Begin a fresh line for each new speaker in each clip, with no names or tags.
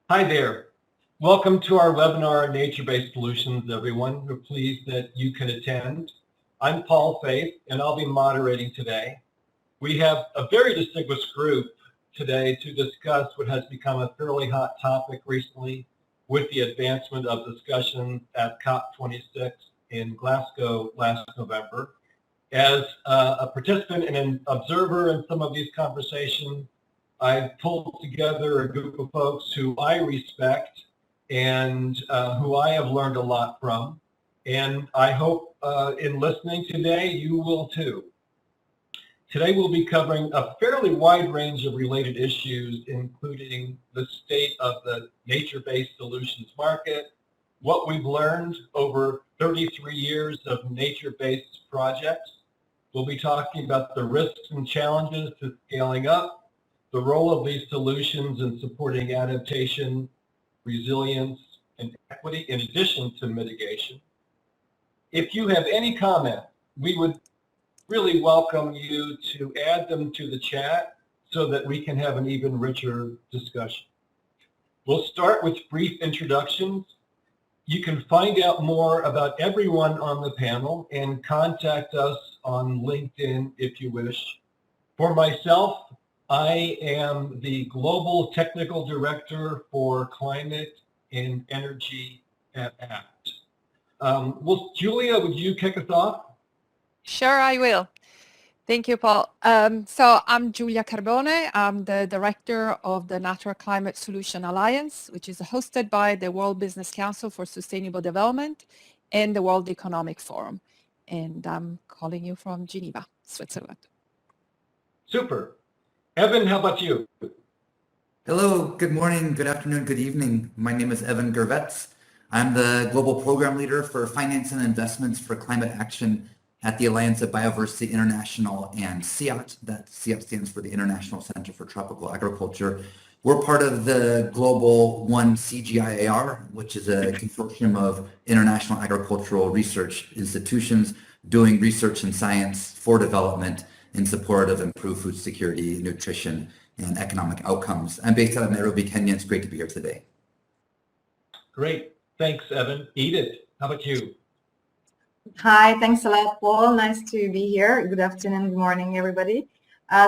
Hi there. Welcome to our webinar on nature-based solutions, everyone. We're pleased that you can attend. I'm Paul Faith, and I'll be moderating today. We have a very distinguished group today to discuss what has become a fairly hot topic recently with the advancement of discussions at COP26 in Glasgow last November. As a participant and an observer in some of these conversations, I've pulled together a group of folks who I respect and who I have learned a lot from. And I hope in listening today, you will too. Today we'll be covering a fairly wide range of related issues, including the state of the nature-based solutions market, what we've learned over 33 years of nature-based projects. We'll be talking about the risks and challenges to scaling up, the role of these solutions in supporting adaptation, resilience, and equity in addition to mitigation. If you have any comment, we would really welcome you to add them to the chat so that we can have an even richer discussion. We'll start with brief introductions. You can find out more about everyone on the panel and contact us on LinkedIn if you wish. For myself, I am the Global Technical Director for Climate and Energy at ACT. Julia, would you kick us off?
Sure, I will. Thank you, Paul. So I'm Julia Carbone. I'm the director of the Natural Climate Solution Alliance, which is hosted by the World Business Council for Sustainable Development and the World Economic Forum. And I'm calling you from Geneva, Switzerland.
Super. Evan, how about you?
Hello, good morning, good afternoon, good evening. My name is Evan Gervetz. I'm the Global Program Leader for Finance and Investments for Climate Action at the Alliance of Biodiversity International and CIAT. That CIAT stands for the International Center for Tropical Agriculture. We're part of the Global One CGIAR, which is a consortium of international agricultural research institutions doing research and science for development in support of improved food security, nutrition, and economic outcomes. I'm based out of Nairobi, Kenya. It's great to be here today.
Great. Thanks, Evan. Edith, how about you?
Hi, thanks a lot, Paul. Nice to be here. Good afternoon, good morning, everybody.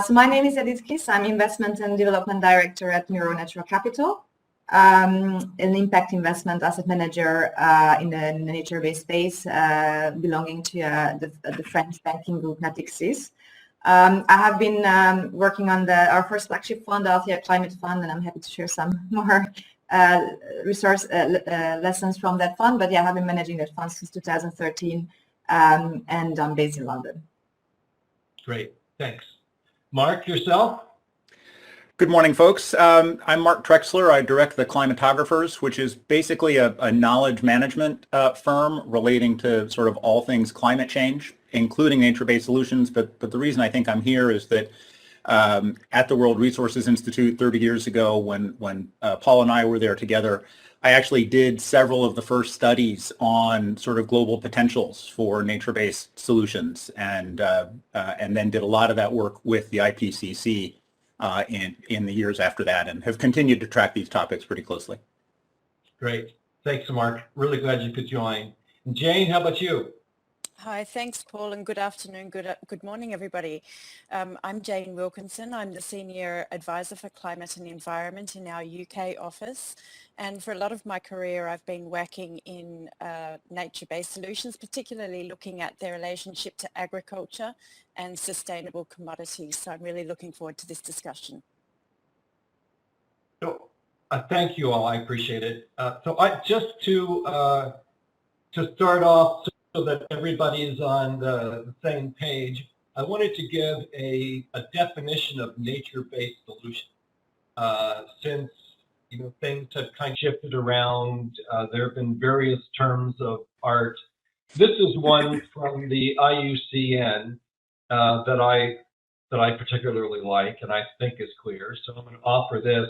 So my name is Edith Kiss. I'm Investment and Development Director at Muro Natural Capital, an impact investment asset manager in the nature-based space belonging to the French banking group Natixis. I have been working on our first flagship fund, the Althea Climate Fund, and I'm happy to share some more resource lessons from that fund. But yeah, I have been managing that fund since 2013, and I'm based in London.
Great, thanks. Mark, yourself?
Good morning, folks. I'm Mark Trexler. I direct the Climatographers, which is basically a knowledge management firm relating to sort of all things climate change, including nature-based solutions. But the reason I think I'm here is that at the World Resources Institute 30 years ago, when Paul and I were there together, I actually did several of the first studies on sort of global potentials for nature-based solutions, and then did a lot of that work with the IPCC in the years after that, and have continued to track these topics pretty closely.
Great. Thanks, Mark. Really glad you could join. Jane, how about you?
Hi, thanks, Paul, and good afternoon, good morning, everybody. I'm Jane Wilkinson. I'm the Senior Advisor for Climate and Environment in our UK office. And for a lot of my career, I've been working in nature-based solutions, particularly looking at their relationship to agriculture and sustainable commodities. So I'm really looking forward to this discussion.
So, thank you all. I appreciate it. Just to start off, so that everybody is on the same page, I wanted to give a definition of nature-based solution. Since things have kind of shifted around, there have been various terms of art. This is one from the IUCN that I particularly like and I think is clear. So I'm going to offer this.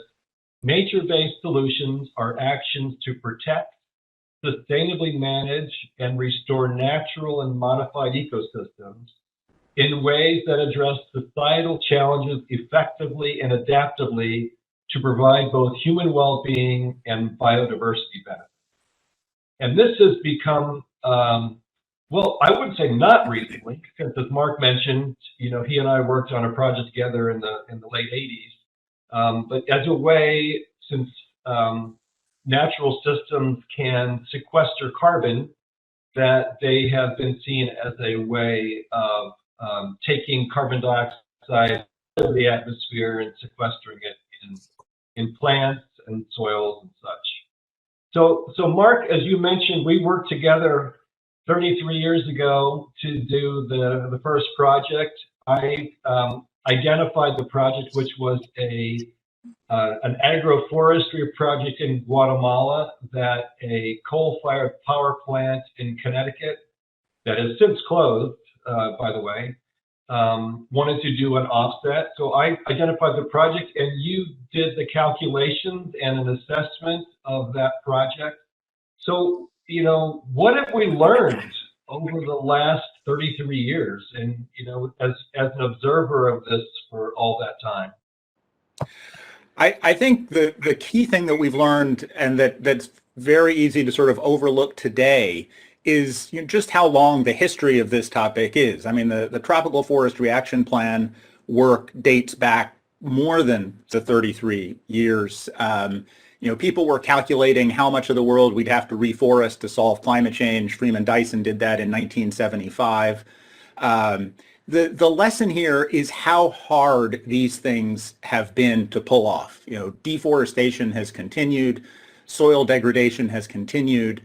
Nature-based solutions are actions to protect, sustainably manage, and restore natural and modified ecosystems in ways that address societal challenges effectively and adaptively to provide both human well-being and biodiversity benefits. And this has become, well, I would say not recently, because as Mark mentioned, he and I worked on a project together in the late 80s. But as a way, since natural systems can sequester carbon, that they have been seen as a way of taking carbon dioxide out of the atmosphere and sequestering it in plants and soils and such. So Mark, as you mentioned, we worked together 33 years ago to do the first project. I identified the project, which was an agroforestry project in Guatemala that a coal-fired power plant in Connecticut that has since closed, by the way, wanted to do an offset. So I identified the project, and you did the calculations and an assessment of that project. So, what have we learned over the last 33 years, and, as an observer of this for all that time?
I think the key thing that we've learned, and that's very easy to sort of overlook today, is just how long the history of this topic is. I mean, the Tropical Forest Reaction Plan work dates back more than the 33 years. People were calculating how much of the world we'd have to reforest to solve climate change. Freeman Dyson did that in 1975. The lesson here is how hard these things have been to pull off. Deforestation has continued, soil degradation has continued.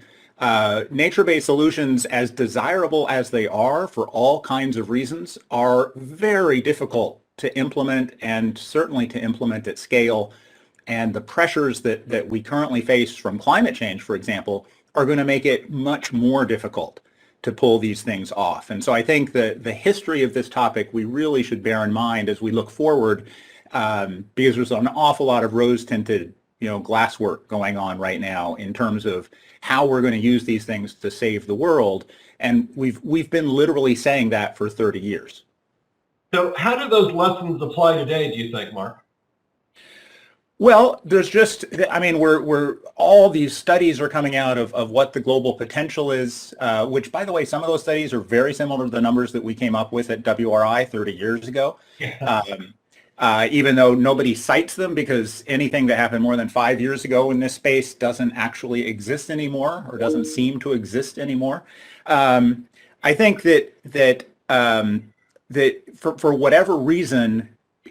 Nature-based solutions, as desirable as they are for all kinds of reasons, are very difficult to implement, and certainly to implement at scale. And the pressures that we currently face from climate change, for example, are going to make it much more difficult to pull these things off. And so I think that the history of this topic we really should bear in mind as we look forward, because there's an awful lot of rose-tinted glasswork going on right now in terms of how we're going to use these things to save the world. And we've been literally saying that for 30 years.
So how do those lessons apply today, do you think, Mark?
Well, there's just, we're all these studies are coming out of what the global potential is, which, by the way, some of those studies are very similar to the numbers that we came up with at WRI 30 years ago. Yeah. Even though nobody cites them, because anything that happened more than 5 years ago in this space doesn't actually exist anymore, or doesn't seem to exist anymore. I think that for whatever reason,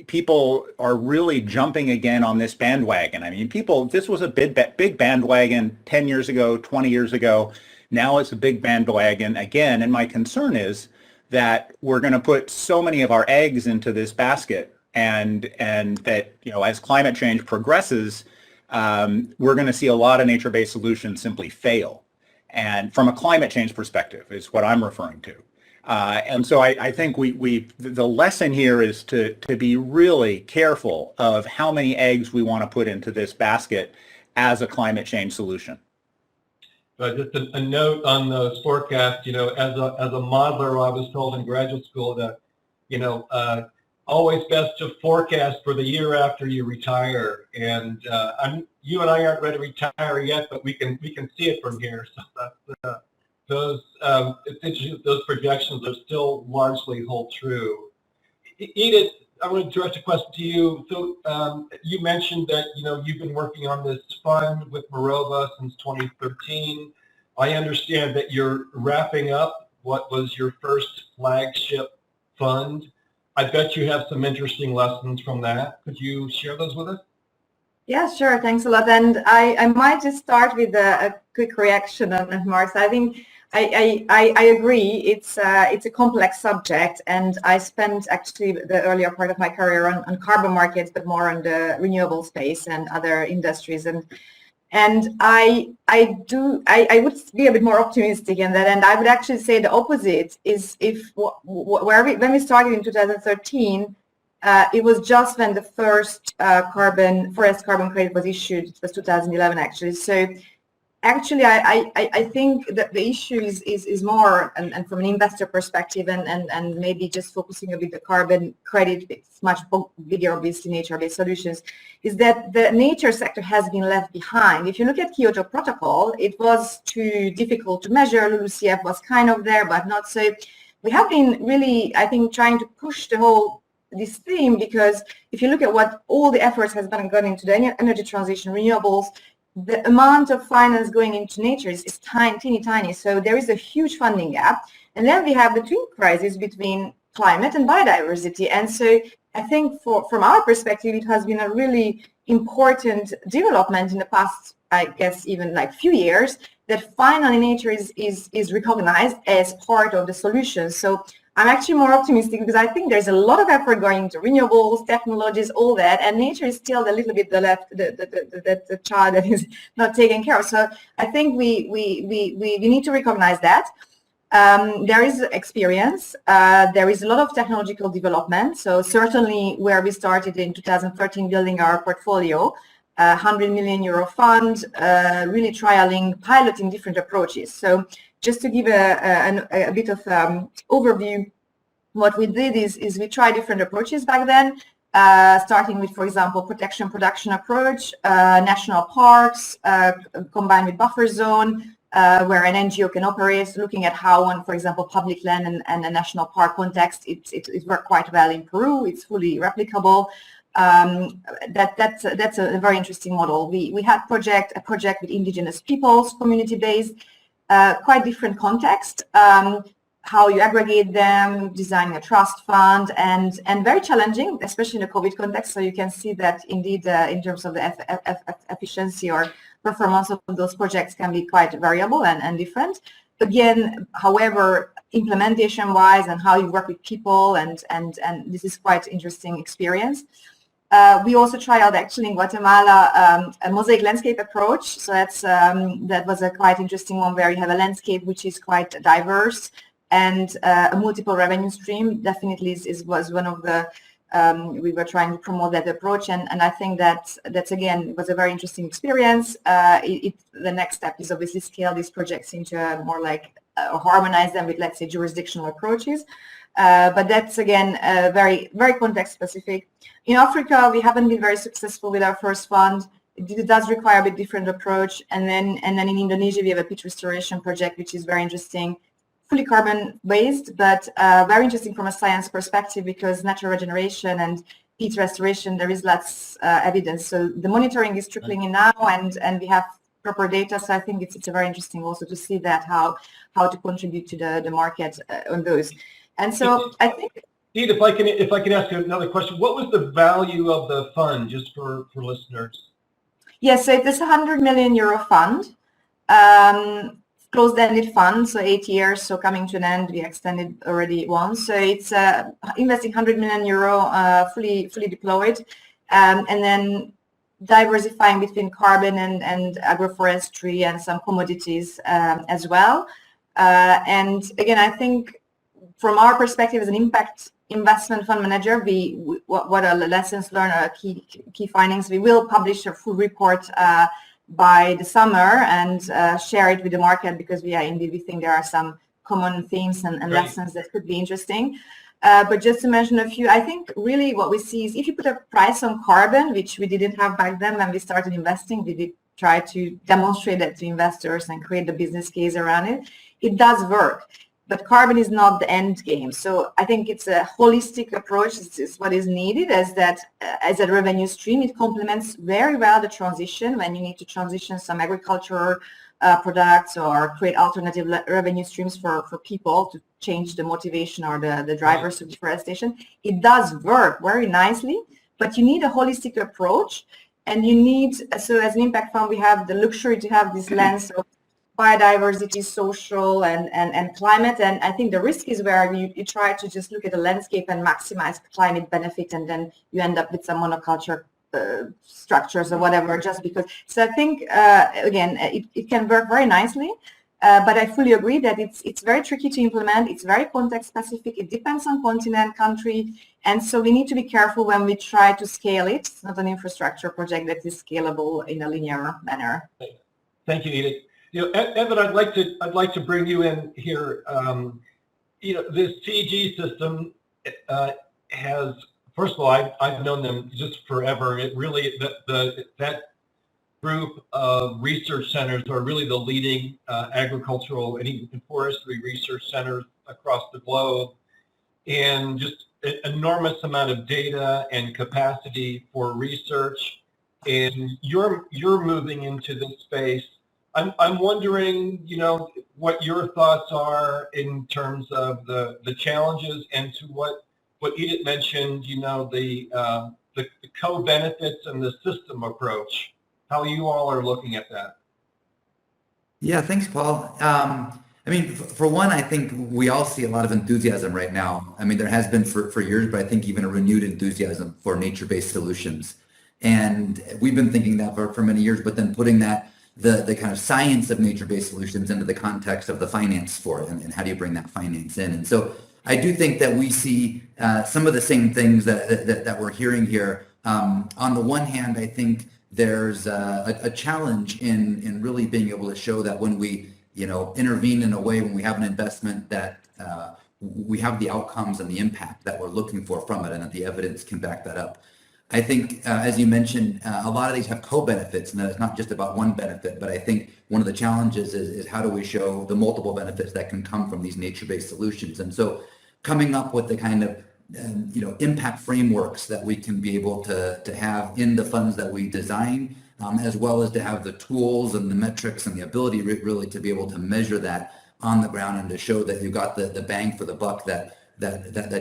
people are really jumping again on this bandwagon. I mean, this was a big bandwagon 10 years ago, 20 years ago. Now it's a big bandwagon again. And my concern is that we're going to put so many of our eggs into this basket, and that, as climate change progresses, we're going to see a lot of nature-based solutions simply fail. And from a climate change perspective is what I'm referring to. And so I think the lesson here is to be really careful of how many eggs we want to put into this basket as a climate change solution.
Just a note on those forecasts, as a modeler, I was told in graduate school that, always best to forecast for the year after you retire. And you and I aren't ready to retire yet, but we can see it from here. So that's those projections are still largely hold true. Edith, I want to direct a question to you. So you mentioned that you've been working on this fund with Morova since 2013. I understand that you're wrapping up what was your first flagship fund. I bet you have some interesting lessons from that. Could you share those with us?
Yeah, sure. Thanks a lot. And I might just start with a quick reaction on Mark's. I think I agree. It's a complex subject, and I spent actually the earlier part of my career on carbon markets, but more on the renewable space and other industries. And I would be a bit more optimistic in that, and I would actually say the opposite is when we started in 2013. It was just when the first forest carbon credit was issued. It was 2011 actually. So actually, I think that the issue is more, and from an investor perspective, and maybe just focusing a bit the carbon credit, it's much bigger, obviously, nature-based solutions, is that the nature sector has been left behind. If you look at Kyoto Protocol, it was too difficult to measure. LULUCF was kind of there, but not so. We have been really, I think, trying to push this theme, because if you look at what all the efforts has gone into the energy transition, renewables, the amount of finance going into nature is tiny. So there is a huge funding gap. And then we have the twin crisis between climate and biodiversity. And so I think from our perspective, it has been a really important development in the past, I guess, even like few years, that finally nature is recognized as part of the solution. So I'm actually more optimistic, because I think there's a lot of effort going into renewables, technologies, all that, and nature is still a little bit the child that is not taken care of. So I think we need to recognize that. There is experience. There is a lot of technological development. So certainly where we started in 2013 building our portfolio, 100 million euro fund, really trialing, piloting different approaches. So just to give a bit of overview, what we did is we tried different approaches back then, starting with, for example, protection production approach, national parks, combined with buffer zone, where an NGO can operate, looking at how on, for example, public land and a national park context, it worked quite well in Peru. It's fully replicable. That's a very interesting model. We had a project with indigenous peoples, community-based, quite different context, how you aggregate them, designing a trust fund, and very challenging, especially in the COVID context. So you can see that indeed in terms of the efficiency or performance of those projects can be quite variable and different. Again, however, implementation-wise and how you work with people, and this is quite interesting experience. We also tried out actually in Guatemala a mosaic landscape approach. So that was a quite interesting one, where you have a landscape which is quite diverse, and a multiple revenue stream definitely was one of the, we were trying to promote that approach, and I think that's again was a very interesting experience. The next step is obviously scale these projects into more like harmonize them with, let's say, jurisdictional approaches. But that's again very context specific. In Africa, we haven't been very successful with our first fund. It does require a bit different approach. And then in Indonesia, we have a peat restoration project, which is very interesting, fully carbon based, but very interesting from a science perspective, because natural regeneration and peat restoration, there is lots evidence. So the monitoring is trickling in now, and we have proper data. So I think it's very interesting also to see that how to contribute to the market on those. And so I think,
Pete, if I can ask you another question, what was the value of the fund, just for listeners?
Yes, so it is a 100 million euro fund, closed-ended fund, so 8 years. So coming to an end, we extended already once. So it's investing 100 million euro, fully deployed, and then diversifying between carbon and agroforestry and some commodities as well. And again, I think, from our perspective as an impact investment fund manager, what are the lessons learned, our key findings? We will publish a full report by the summer and share it with the market, because we think there are some common themes and lessons that could be interesting. But just to mention a few, I think really what we see is, if you put a price on carbon, which we didn't have back then when we started investing, we did try to demonstrate that to investors and create the business case around it. It does work. But carbon is not the end game. So I think it's a holistic approach. It's what is needed as a revenue stream. It complements very well the transition, when you need to transition some agriculture products or create alternative revenue streams for people to change the motivation or the drivers of deforestation. It does work very nicely, but you need a holistic approach, and you need, so as an impact fund, we have the luxury to have this lens of biodiversity, social, and climate. And I think the risk is where you try to just look at the landscape and maximize climate benefit, and then you end up with some monoculture structures or whatever, just because. So I think, again, it can work very nicely, but I fully agree that it's very tricky to implement. It's very context specific. It depends on continent, country, and so we need to be careful when we try to scale it. It's not an infrastructure project that is scalable in a linear manner.
Thank you, Edith. Evan, I'd like to bring you in here. This CG system has, first of all, I've known them just forever. It really, that group of research centers are really the leading agricultural and even forestry research centers across the globe, and just an enormous amount of data and capacity for research. And you're moving into this space. I'm wondering, what your thoughts are in terms of the challenges, and to what Edith mentioned, the co-benefits and the system approach, how you all are looking at that.
Yeah, thanks, Paul. I mean, for one, I think we all see a lot of enthusiasm right now. I mean, there has been for years, but I think even a renewed enthusiasm for nature-based solutions. And we've been thinking that for many years, but then putting that, the kind of science of nature-based solutions into the context of the finance for it, and how do you bring that finance in? And so I do think that we see some of the same things that we're hearing here. On the one hand, I think there's a challenge in really being able to show that when we intervene in a way, when we have an investment, that we have the outcomes and the impact that we're looking for from it, and that the evidence can back that up. I think, as you mentioned, a lot of these have co-benefits, and that it's not just about one benefit, but I think one of the challenges is how do we show the multiple benefits that can come from these nature-based solutions. And so coming up with the kind of impact frameworks that we can be able to have in the funds that we design, as well as to have the tools and the metrics and the ability really to be able to measure that on the ground and to show that you got the bang for the buck that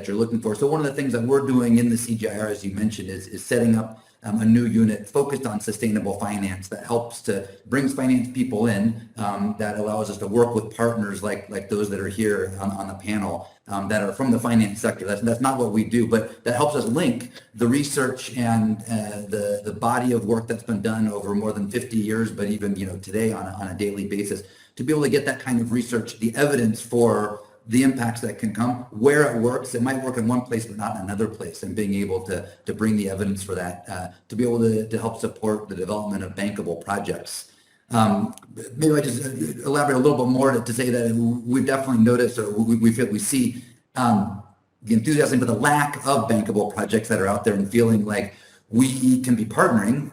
you're looking for. So one of the things that we're doing in the CGIAR, as you mentioned, is setting up a new unit focused on sustainable finance that helps to brings finance people in, that allows us to work with partners like those that are here on the panel, that are from the finance sector. That's not what we do, but that helps us link the research and the body of work that's been done over more than 50 years, but even today on a daily basis, to be able to get that kind of research, the evidence for the impacts that can come, where it works. It might work in one place, but not in another place, and being able to bring the evidence for that, to be able to help support the development of bankable projects. Maybe I just elaborate a little bit more to say that we've definitely noticed, or we see the enthusiasm for the lack of bankable projects that are out there, and feeling like we can be partnering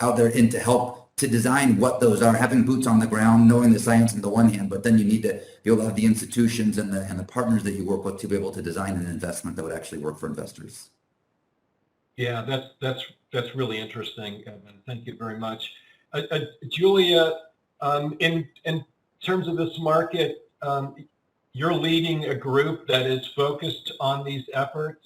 out there in to help to design what those are, having boots on the ground, knowing the science on the one hand, but then you need to be able to have the institutions and the partners that you work with to be able to design an investment that would actually work for investors.
Yeah, that's really interesting, Evan. Thank you very much. Julia, in terms of this market, you're leading a group that is focused on these efforts.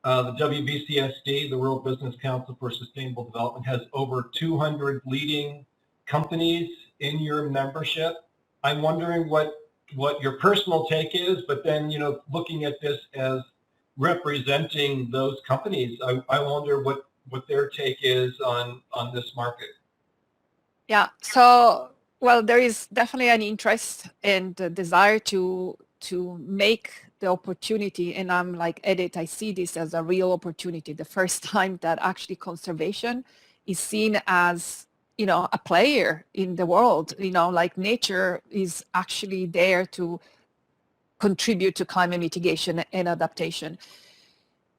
The WBCSD, the World Business Council for Sustainable Development, has over 200 leading companies in your membership. I'm wondering what your personal take is, but then, looking at this as representing those companies, I wonder what their take is on this market.
Yeah, so, well, there is definitely an interest and a desire to make the opportunity, and I'm like Edith, I see this as a real opportunity. The first time that actually conservation is seen as, a player in the world, like nature is actually there to contribute to climate mitigation and adaptation.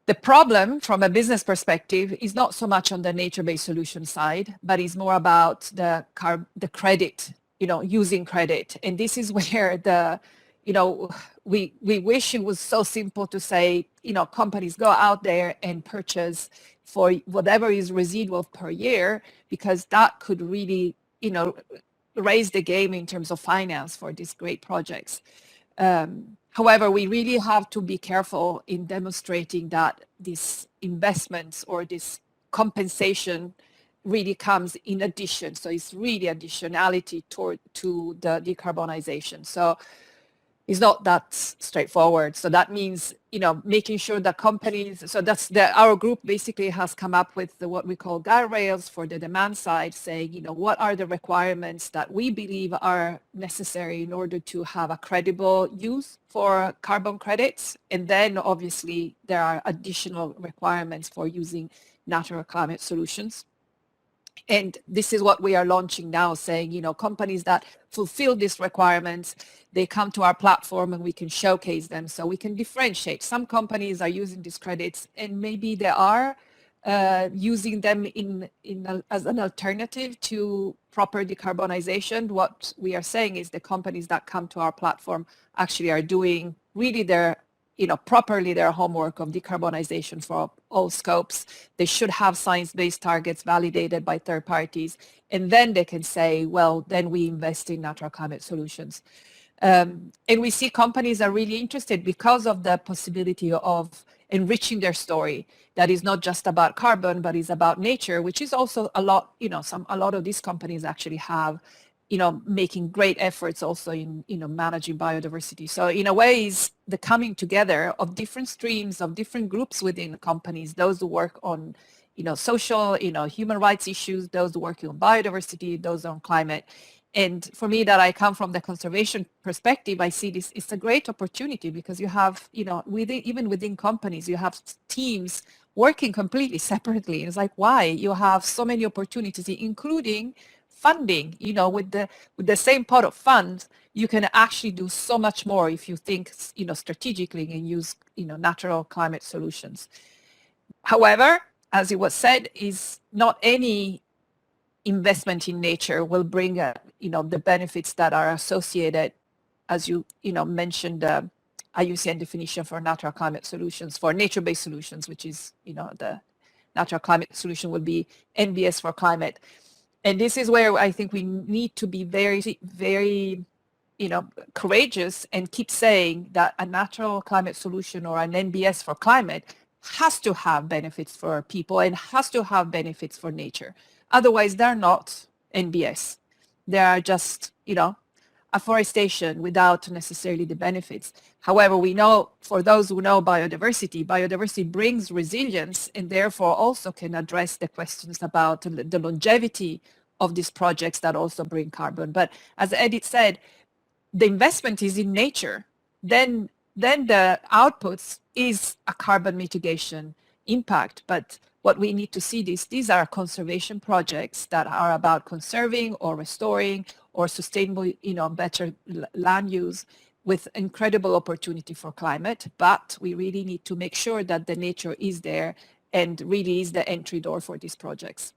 The problem from a business perspective is not so much on the nature-based solution side, but is more about the credit, using credit. And this is where we wish it was so simple to say, companies go out there and purchase for whatever is residual per year, because that could really, raise the game in terms of finance for these great projects. However, we really have to be careful in demonstrating that these investments or this compensation really comes in addition. So it's really additionality to the decarbonization. So it's not that straightforward. So that means, making sure that companies, so our group basically has come up with what we call guardrails for the demand side, saying, what are the requirements that we believe are necessary in order to have a credible use for carbon credits. And then obviously there are additional requirements for using natural climate solutions. And this is what we are launching now, saying, you know, companies that fulfill these requirements, they come to our platform and we can showcase them so we can differentiate. Some companies are using these credits and maybe they are using them as an alternative to proper decarbonization. What we are saying is the companies that come to our platform actually are doing really their, you know, properly their homework of decarbonization for all scopes. They should have science-based targets validated by third parties, and then they can say, well, then we invest in natural climate solutions. And we see companies are really interested because of the possibility of enriching their story. That is not just about carbon, but is about nature, which is also a lot, you know, a lot of these companies actually have, you know, making great efforts also in, you know, managing biodiversity. So in a way, is the coming together of different streams, of different groups within companies, those who work on, you know, social, you know, human rights issues, those working on biodiversity, those on climate. And for me, that I come from the conservation perspective, I see this, it's a great opportunity because you have, you know, even within companies, you have teams working completely separately. It's like, why? You have so many opportunities, including funding, you know, with the same pot of funds, you can actually do so much more if you think, you know, strategically and use, you know, natural climate solutions. However, as it was said, is not any investment in nature will bring, you know, the benefits that are associated, as you know, mentioned, Iucn definition for natural climate solutions, for nature-based solutions, which is, you know, the natural climate solution will be NBS for climate. And this is where I think we need to be very, very, you know, courageous and keep saying that a natural climate solution or an NBS for climate has to have benefits for people and has to have benefits for nature. Otherwise, they're not NBS. They are just, you know, afforestation without necessarily the benefits. However, we know, for those who know biodiversity brings resilience and therefore also can address the questions about the longevity of these projects that also bring carbon. But as Edith said, the investment is in nature. Then the outputs is a carbon mitigation impact. But what we need to see these are conservation projects that are about conserving or restoring or sustainable, you know, better land use with incredible opportunity for climate. But we really need to make sure that the nature is there and really is the entry door for these projects.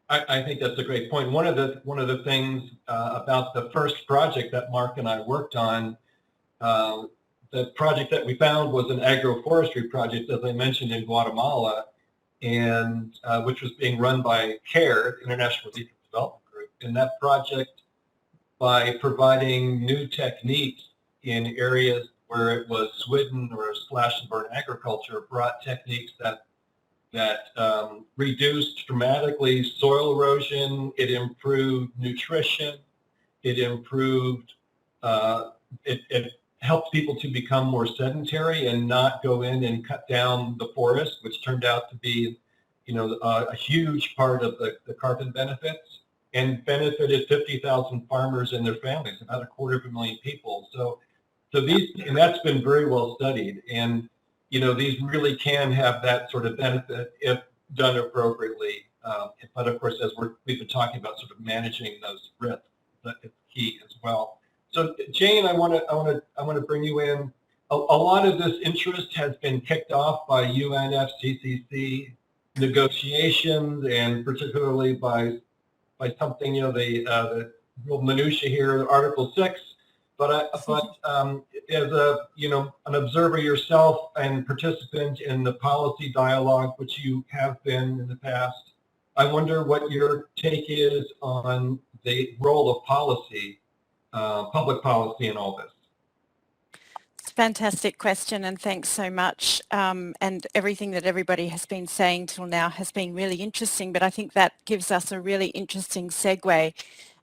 I think that's a great point. One of the things about the first project that Mark and I worked on, the project that we found was an agroforestry project, as I mentioned, in Guatemala, and which was being run by CARE, International Relief and Development Group. And that project, by providing new techniques in areas where it was swidden or slash and burn agriculture, brought techniques that reduced dramatically soil erosion. It improved nutrition. It improved, it helped people to become more sedentary and not go in and cut down the forest, which turned out to be, you know, a huge part of the carbon benefits, and benefited 50,000 farmers and their families, about 250,000 people. So these, and that's been very well studied. And you know, these really can have that sort of benefit if done appropriately. But of course, as we've been talking about, sort of managing those risks, that is key as well. So Jane, I want to bring you in. A lot of this interest has been kicked off by UNFCCC negotiations, and particularly by something, you know, the real minutia here, Article 6. But as a, you know, an observer yourself and participant in the policy dialogue, which you have been in the past, I wonder what your take is on the role of policy, public policy in all this.
It's a fantastic question, and thanks so much. And everything that everybody has been saying till now has been really interesting, but I think that gives us a really interesting segue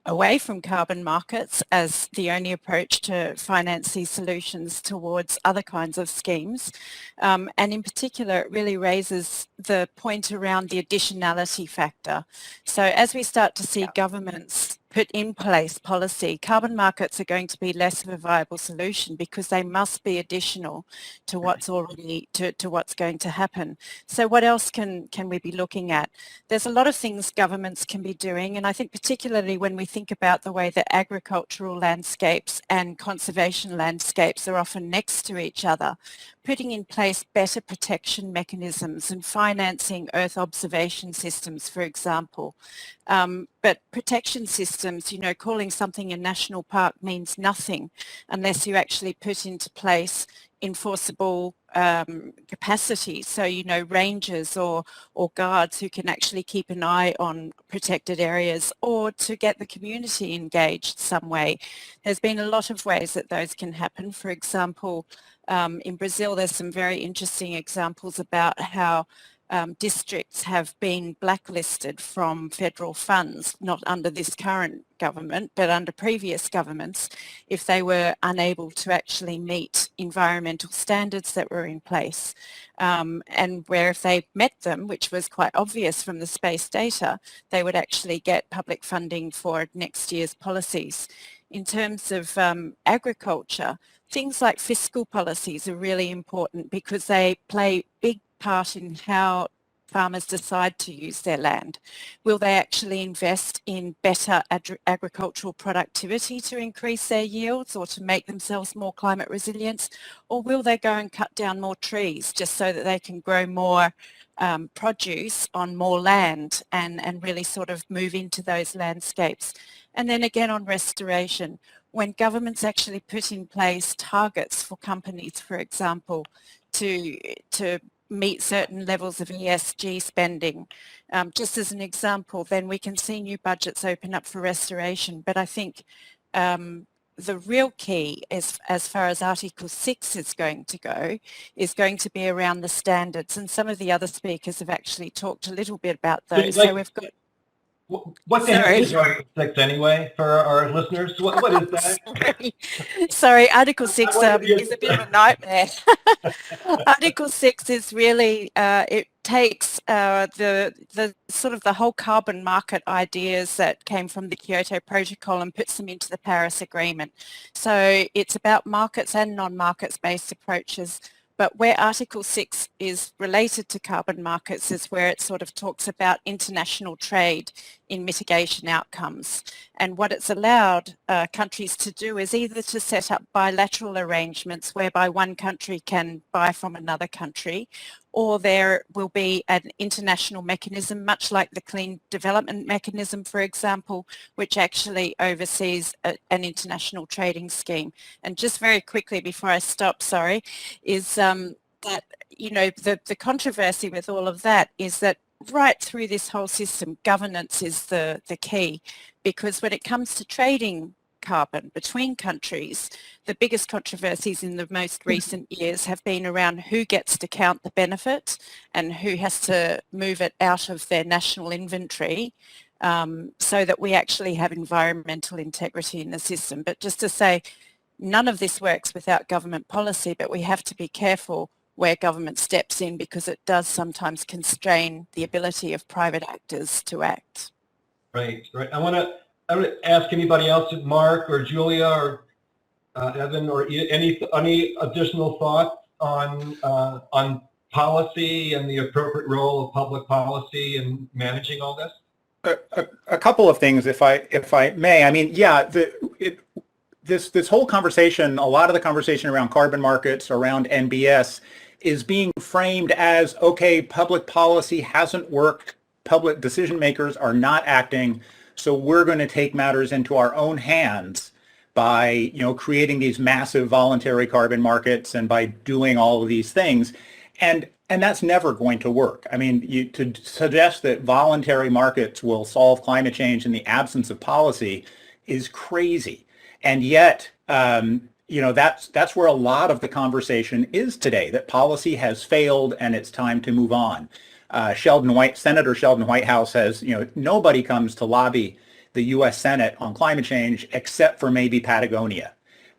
away from carbon markets as the only approach to finance these solutions towards other kinds of schemes. And in particular, it really raises the point around the additionality factor. So as we start to see governments put in place policy, carbon markets are going to be less of a viable solution because they must be additional to what's already to what's going to happen. So what else can we be looking at? There's a lot of things governments can be doing, and I think particularly when we think about the way that agricultural landscapes and conservation landscapes are often next to each other, putting in place better protection mechanisms and financing Earth observation systems, for example. But protection systems, calling something a national park means nothing unless you actually put into place enforceable capacity. So, rangers or guards who can actually keep an eye on protected areas, or to get the community engaged some way. There's been a lot of ways that those can happen. For example, in Brazil, there's some very interesting examples about how districts have been blacklisted from federal funds, not under this current government, but under previous governments, if they were unable to actually meet environmental standards that were in place. And where if they met them, which was quite obvious from the space data, they would actually get public funding for next year's policies. In terms of agriculture, things like fiscal policies are really important because they play big part in how farmers decide to use their land. Will they actually invest in better agricultural productivity to increase their yields or to make themselves more climate resilient? Or will they go and cut down more trees just so that they can grow more produce on more land and really sort of move into those landscapes? And then again on restoration, when governments actually put in place targets for companies, for example, to meet certain levels of ESG spending, just as an example, then we can see new budgets open up for restoration. But I think the real key, as far as Article 6 is going to go, is going to be around the standards. And some of the other speakers have actually talked a little bit about those. So we've got...
What the heck is Article 6 anyway, for our listeners? What is that?
Sorry, Article 6 is a bit of a nightmare. Article 6 is really, it takes the sort of the whole carbon market ideas that came from the Kyoto Protocol and puts them into the Paris Agreement. So it's about markets and non-markets based approaches. But where Article 6 is related to carbon markets is where it sort of talks about international trade in mitigation outcomes. And what it's allowed countries to do is either to set up bilateral arrangements whereby one country can buy from another country, or there will be an international mechanism, much like the Clean Development Mechanism, for example, which actually oversees an international trading scheme. And just very quickly before I stop, sorry, is that, the controversy with all of that is that right through this whole system, governance is the key, because when it comes to trading carbon between countries, the biggest controversies in the most recent years have been around who gets to count the benefit and who has to move it out of their national inventory, so that we actually have environmental integrity in the system. But just to say, none of this works without government policy, but we have to be careful where government steps in, because it does sometimes constrain the ability of private actors to act.
Right. I want to ask anybody else, Mark or Julia or Evan, or any additional thoughts on policy and the appropriate role of public policy in managing all this?
A couple of things, if I may. I mean, yeah, this whole conversation, a lot of the conversation around carbon markets, around NBS, is being framed as, okay, public policy hasn't worked, public decision makers are not acting, so we're going to take matters into our own hands by, creating these massive voluntary carbon markets and by doing all of these things. And that's never going to work. I mean, to suggest that voluntary markets will solve climate change in the absence of policy is crazy. And yet, that's where a lot of the conversation is today, that policy has failed and it's time to move on. Senator Sheldon Whitehouse says, nobody comes to lobby the U.S. Senate on climate change except for maybe Patagonia.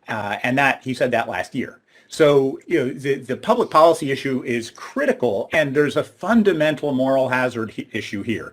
And he said that last year. So, the public policy issue is critical, and there's a fundamental moral hazard issue here.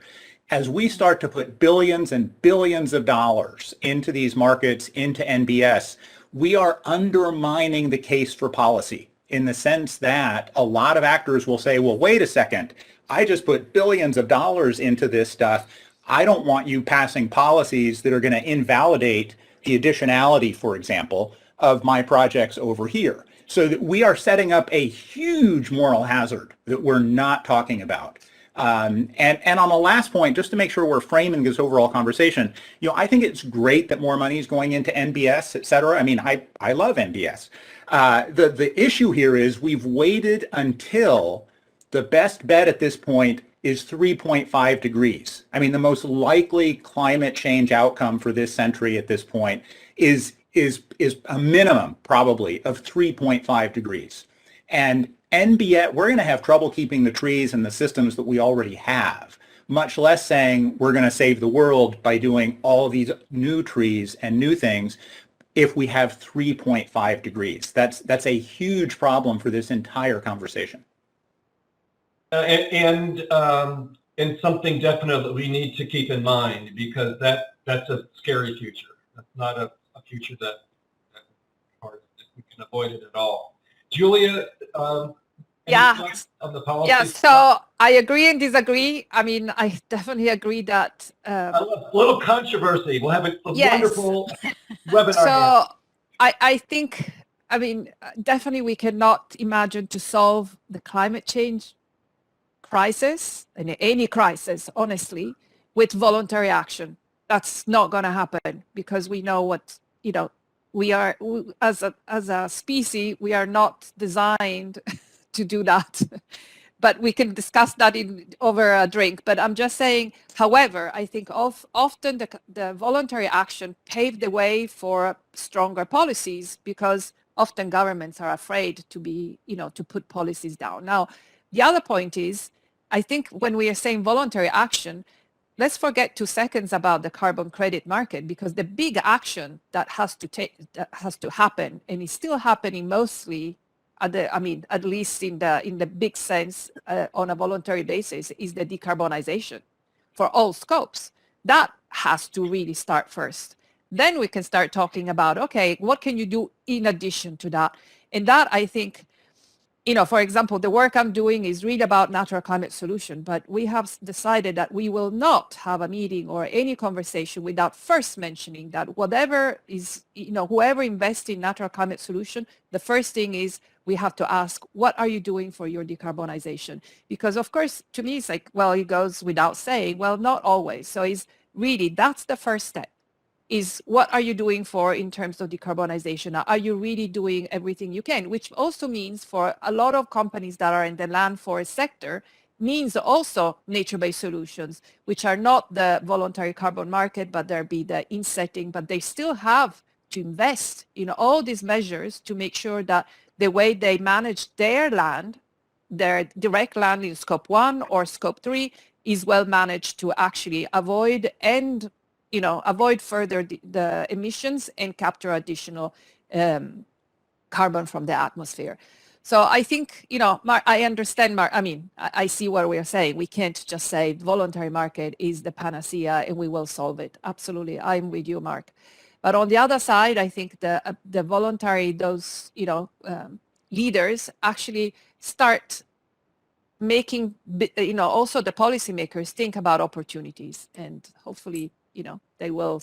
as we start to put billions and billions of dollars into these markets, into NBS, we are undermining the case for policy in the sense that a lot of actors will say, well, wait a second, I just put billions of dollars into this stuff. I don't want you passing policies that are going to invalidate the additionality, for example, of my projects over here. So that we are setting up a huge moral hazard that we're not talking about. And on the last point, just to make sure we're framing this overall conversation, I think it's great that more money is going into NBS, et cetera. I mean, I love NBS. The issue here is we've waited until the best bet at this point is 3.5 degrees. I mean, the most likely climate change outcome for this century at this point is a minimum probably of 3.5 degrees. And NBS, we're going to have trouble keeping the trees and the systems that we already have, much less saying we're going to save the world by doing all these new trees and new things if we have 3.5 degrees. That's a huge problem for this entire conversation.
And something definitely we need to keep in mind, because that's a scary future. That's not a future that we can avoid it at all. Julia,
yeah,
thoughts on the policy?
Yeah, so I agree and disagree. I mean, I definitely agree that
A little controversy. We'll have a
yes.
wonderful webinar.
So I think, I mean, definitely we cannot imagine to solve the climate change crisis, and any crisis, honestly, with voluntary action. That's not going to happen, because we know what, we are, as a species, we are not designed to do that. But we can discuss that over a drink. But I'm just saying, however, I think often the voluntary action paved the way for stronger policies, because often governments are afraid to be, to put policies down. Now, the other point is, I think when we are saying voluntary action, let's forget 2 seconds about the carbon credit market, because the big action that has to happen, and is still happening mostly at least in the big sense on a voluntary basis, is the decarbonization for all scopes. That has to really start first. Then we can start talking about, okay, what can you do in addition to that? And that, I think, for example, the work I'm doing is really about natural climate solution, but we have decided that we will not have a meeting or any conversation without first mentioning that whatever is, whoever invests in natural climate solution, the first thing is we have to ask, what are you doing for your decarbonization? Because of course, to me, it's like, well, it goes without saying, well, not always. So it's really, that's the first step. Is what are you doing in terms of decarbonization? Are you really doing everything you can? Which also means for a lot of companies that are in the land forest sector, means also nature-based solutions, which are not the voluntary carbon market, but there be the insetting, but they still have to invest in all these measures to make sure that the way they manage their land, their direct land in scope 1 or scope 3, is well managed to actually avoid further the emissions and capture additional carbon from the atmosphere. So I think, Mark, I understand, Mark. I mean, I see what we are saying. We can't just say voluntary market is the panacea and we will solve it. Absolutely. I'm with you, Mark. But on the other side, I think the voluntary, those, leaders actually start making, also the policymakers think about opportunities, and hopefully, they will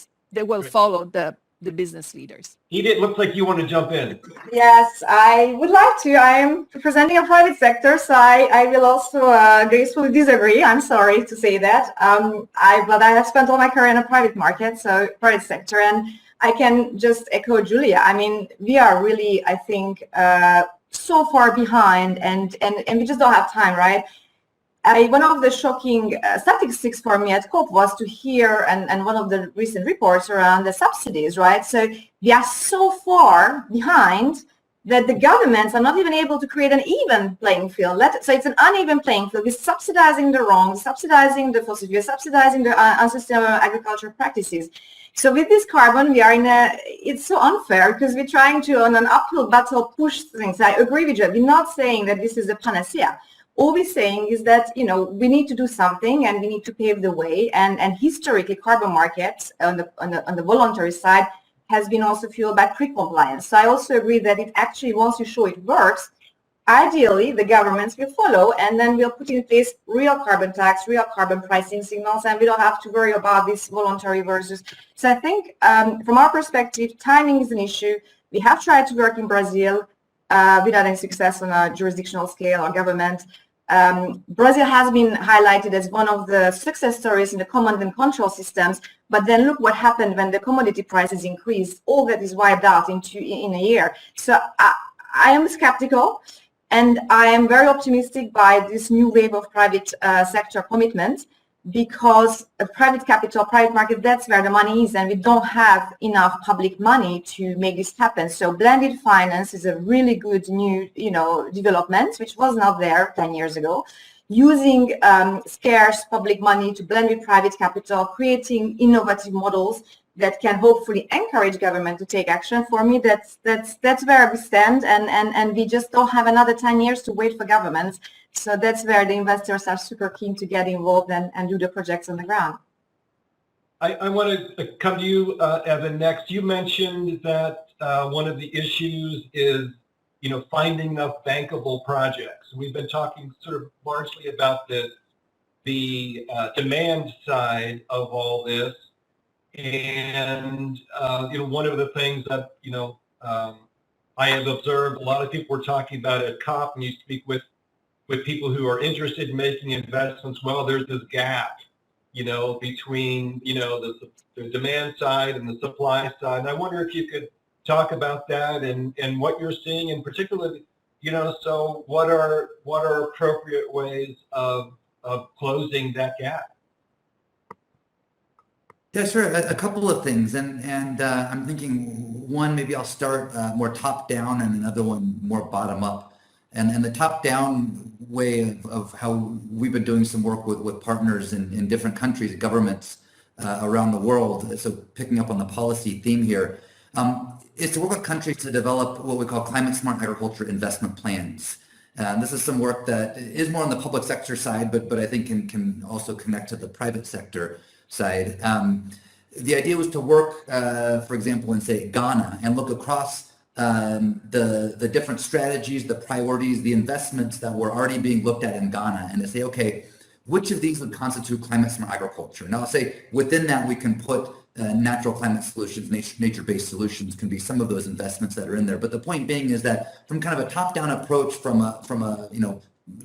follow the business leaders.
Edith, looks like you want to jump in.
Yes, I would like to. I am representing a private sector, so I will also gracefully disagree. I'm sorry to say that. But I have spent all my career in a private market, so private sector, and I can just echo Julia. I mean, we are really, I think, so far behind, and we just don't have time, right? One of the shocking statistics for me at COP was to hear, and one of the recent reports around the subsidies, right? So we are so far behind that the governments are not even able to create an even playing field. So it's an uneven playing field. We're subsidizing the wrong, subsidizing the fossil fuels, subsidizing the unsustainable agricultural practices. So with this carbon, we are it's so unfair, because we're trying to, on an uphill battle, push things. I agree with you. We're not saying that this is a panacea. All we're saying is that, we need to do something and we need to pave the way. And historically, carbon markets on the voluntary side has been also fueled by pre-compliance. So I also agree that it actually, once you show it works, ideally the governments will follow, and then we'll put in place real carbon tax, real carbon pricing signals, and we don't have to worry about this voluntary versus. So I think from our perspective, timing is an issue. We have tried to work in Brazil without any success on a jurisdictional scale or government. Brazil has been highlighted as one of the success stories in the command and control systems, but then look what happened when the commodity prices increased. All that is wiped out in a year. So I am skeptical, and I am very optimistic by this new wave of private sector commitment, because private capital, private market, that's where the money is, and we don't have enough public money to make this happen. So blended finance is a really good new, development, which was not there 10 years ago. Using scarce public money to blend with private capital, creating innovative models that can hopefully encourage government to take action. For me, that's where we stand, and we just don't have another 10 years to wait for governments. So that's where the investors are super keen to get involved and do the projects on the ground.
I want to come to you, Evan, next. You mentioned that one of the issues is, finding enough bankable projects. We've been talking sort of largely about the demand side of all this. And, one of the things that, I have observed, a lot of people were talking about at COP, and you speak with people who are interested in making investments. Well, there's this gap, between, the demand side and the supply side. And I wonder if you could talk about that and what you're seeing in particular, so what are appropriate ways of closing that gap?
Yeah, sure. A couple of things, and I'm thinking one, maybe I'll start more top down, and another one more bottom up. And the top down way of how we've been doing some work with partners in different countries, governments around the world. So picking up on the policy theme here, is to work with countries to develop what we call climate smart agriculture investment plans. This is some work that is more on the public sector side, but I think can also connect to the private sector side. The idea was to work, for example, in, say, Ghana, and look across the different strategies, the priorities, the investments that were already being looked at in Ghana, and to say, okay, which of these would constitute climate smart agriculture? Now, I'll say within that we can put natural climate solutions, nature-based solutions can be some of those investments that are in there. But the point being is that from kind of a top-down approach, from a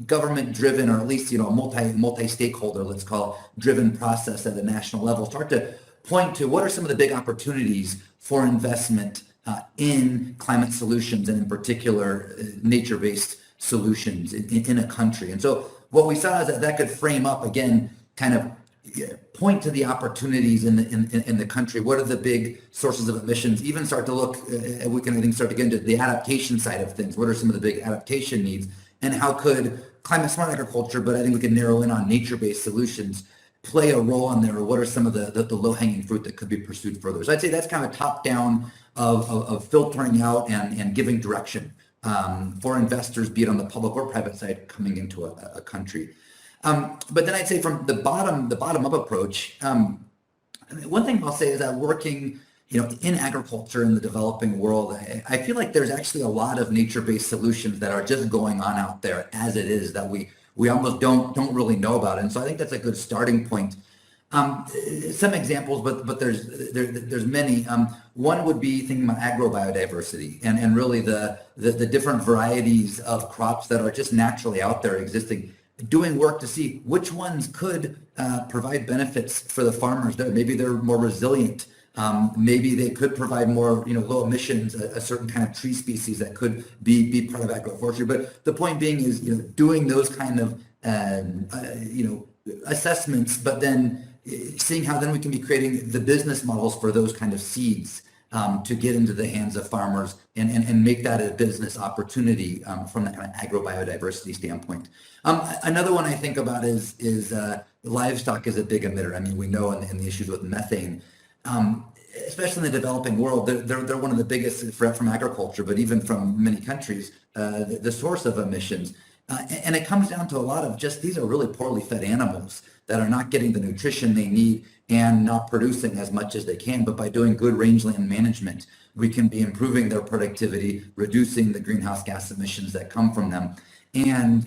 government-driven, or at least multi-stakeholder, let's call it, driven process at the national level, start to point to what are some of the big opportunities for investment in climate solutions, and in particular nature-based solutions in a country. And so what we saw is that could frame up, again, kind of point to the opportunities in the country. What are the big sources of emissions? Even start to look, we can, I think, start to get into the adaptation side of things. What are some of the big adaptation needs? And how could climate smart agriculture, but I think we can narrow in on nature-based solutions, play a role in there? Or what are some of the low-hanging fruit that could be pursued further? So I'd say that's kind of top-down of filtering out and giving direction for investors, be it on the public or private side, coming into a country. But then I'd say from the bottom-up approach, one thing I'll say is that working in agriculture in the developing world, I feel like there's actually a lot of nature-based solutions that are just going on out there as it is, that we almost don't really know about. And so I think that's a good starting point. Some examples, but there's many. One would be thinking about agrobiodiversity and really the different varieties of crops that are just naturally out there existing, doing work to see which ones could provide benefits for the farmers. Maybe they're more resilient. Maybe they could provide more, low emissions, a certain kind of tree species that could be part of agroforestry. But the point being is, doing those kind of, assessments, but then seeing how then we can be creating the business models for those kind of seeds to get into the hands of farmers and make that a business opportunity from that kind of agrobiodiversity standpoint. Another one I think about is livestock is a big emitter. I mean, we know in the issues with methane, especially in the developing world, they're one of the biggest threat from agriculture, but even from many countries, the source of emissions. And it comes down to a lot of just, these are really poorly fed animals that are not getting the nutrition they need and not producing as much as they can. But by doing good rangeland management, we can be improving their productivity, reducing the greenhouse gas emissions that come from them, and,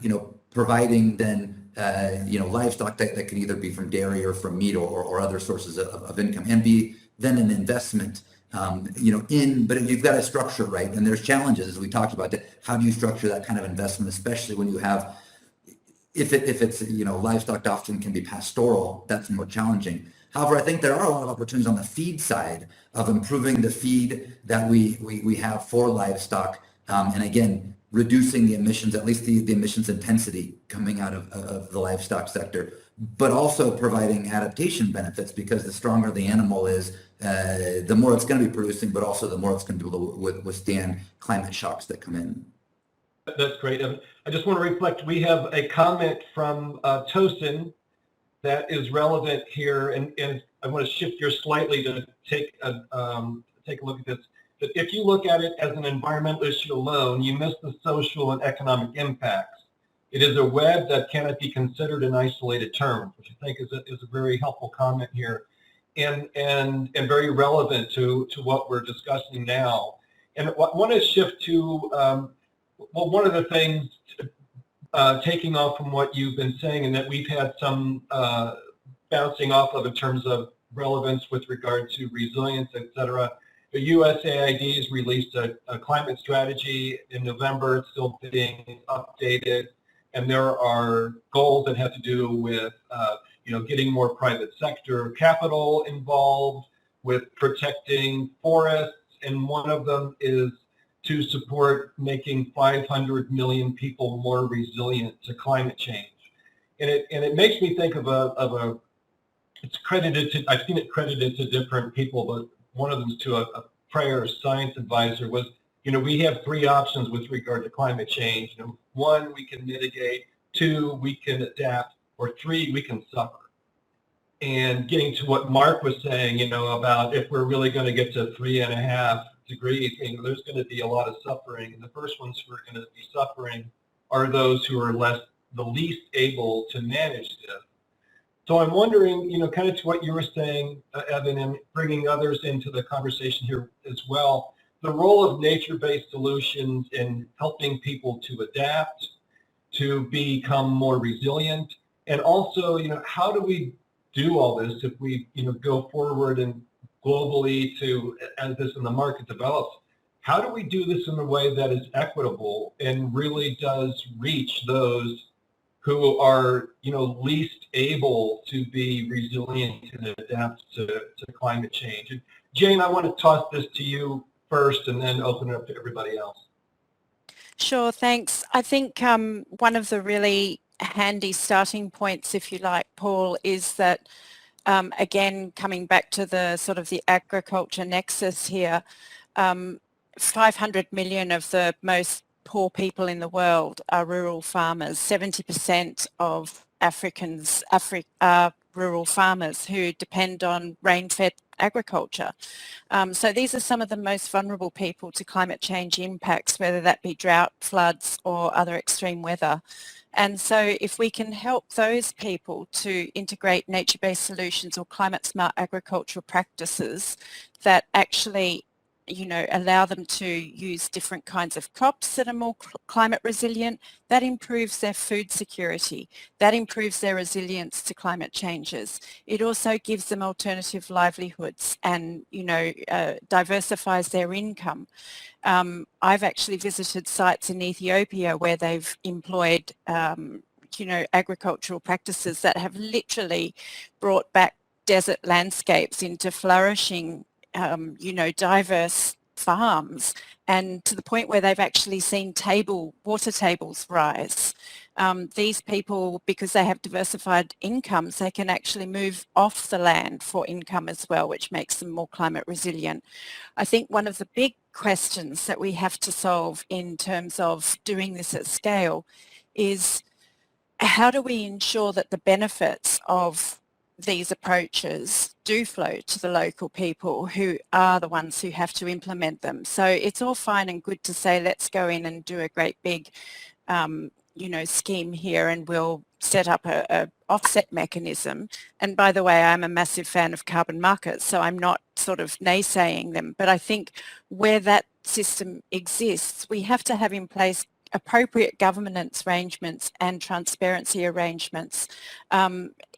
providing then livestock that can either be from dairy or from meat or other sources of income, and be then an investment, but you've got to structure it right. And there's challenges, as we talked about, that how do you structure that kind of investment, especially when you have, if it's, livestock often can be pastoral, that's more challenging. However, I think there are a lot of opportunities on the feed side of improving the feed that we have for livestock. And again, reducing the emissions, at least the emissions intensity coming out of the livestock sector, but also providing adaptation benefits, because the stronger the animal is, the more it's going to be producing, but also the more it's going to be able to withstand climate shocks that come in.
That's great. I just want to reflect, we have a comment from Tosin that is relevant here, and I want to shift gears slightly to take a look at this. But if you look at it as an environmental issue alone, you miss the social and economic impacts. It is a web that cannot be considered an isolated term, which I think is a very helpful comment here, and very relevant to what we're discussing now. And I want to shift to one of the things, taking off from what you've been saying, and that we've had some bouncing off of in terms of relevance with regard to resilience, et cetera. The USAID has released a climate strategy in November. It's still being updated, and there are goals that have to do with getting more private sector capital involved, with protecting forests, and one of them is to support making 500 million people more resilient to climate change. And it makes me think of it's credited to, I've seen it credited to different people, but one of them is to a prior science advisor, was, we have three options with regard to climate change. One, we can mitigate; two, we can adapt; or three, we can suffer. And getting to what Mark was saying, about if we're really going to get to 3.5 degrees, there's going to be a lot of suffering. And the first ones who are going to be suffering are those who are the least able to manage this. So I'm wondering, kind of to what you were saying, Evan, and bringing others into the conversation here as well, the role of nature-based solutions in helping people to adapt, to become more resilient, and also, how do we do all this if we, go forward and globally as this in the market develops? How do we do this in a way that is equitable and really does reach those who are, least able to be resilient and adapt to climate change? And Jane, I want to toss this to you first and then open it up to everybody else.
Sure, thanks. I think one of the really handy starting points, if you like, Paul, is that, again, coming back to the sort of the agriculture nexus here, 500 million of the most poor people in the world are rural farmers. 70% of Africans are rural farmers who depend on rain-fed agriculture. So these are some of the most vulnerable people to climate change impacts, whether that be drought, floods, or other extreme weather. And so if we can help those people to integrate nature-based solutions or climate-smart agricultural practices that actually allow them to use different kinds of crops that are more climate resilient, that improves their food security, that improves their resilience to climate changes. It also gives them alternative livelihoods and, diversifies their income. I've actually visited sites in Ethiopia where they've employed, agricultural practices that have literally brought back desert landscapes into flourishing diverse farms, and to the point where they've actually seen water tables rise. These people, because they have diversified incomes, they can actually move off the land for income as well, which makes them more climate resilient. I think one of the big questions that we have to solve in terms of doing this at scale is, how do we ensure that the benefits of these approaches do flow to the local people who are the ones who have to implement them? So it's all fine and good to say, let's go in and do a great big scheme here, and we'll set up a offset mechanism. And by the way, I'm a massive fan of carbon markets, so I'm not sort of naysaying them. But I think where that system exists, we have to have in place appropriate governance arrangements and transparency arrangements,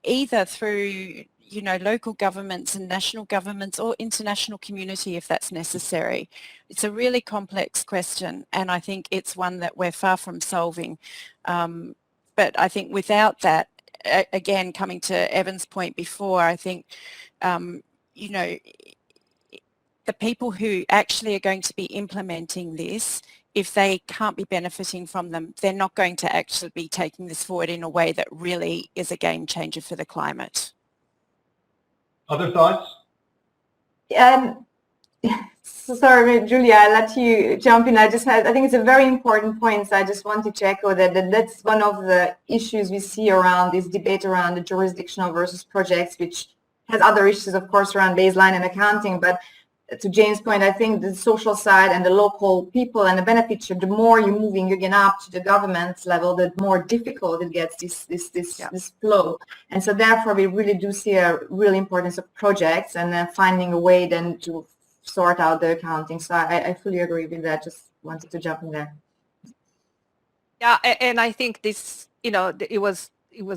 either through local governments and national governments or international community if that's necessary. It's a really complex question, and I think it's one that we're far from solving. But I think without that, again, coming to Evan's point before, I think, the people who actually are going to be implementing this, if they can't be benefiting from them, they're not going to actually be taking this forward in a way that really is a game changer for the climate.
Other thoughts?
Sorry, Julia, I'll let you jump in. I think it's a very important point. So I just wanted to echo that's one of the issues we see around this debate around the jurisdictional versus projects, which has other issues, of course, around baseline and accounting. But to Jane's point, I think the social side and the local people and the benefit share, the more you're moving again up to the government level, the more difficult it gets, this flow. And so therefore, we really do see a real importance of projects and then finding a way then to sort out the accounting. So I fully agree with that. Just wanted to jump in there.
Yeah, and I think this, it was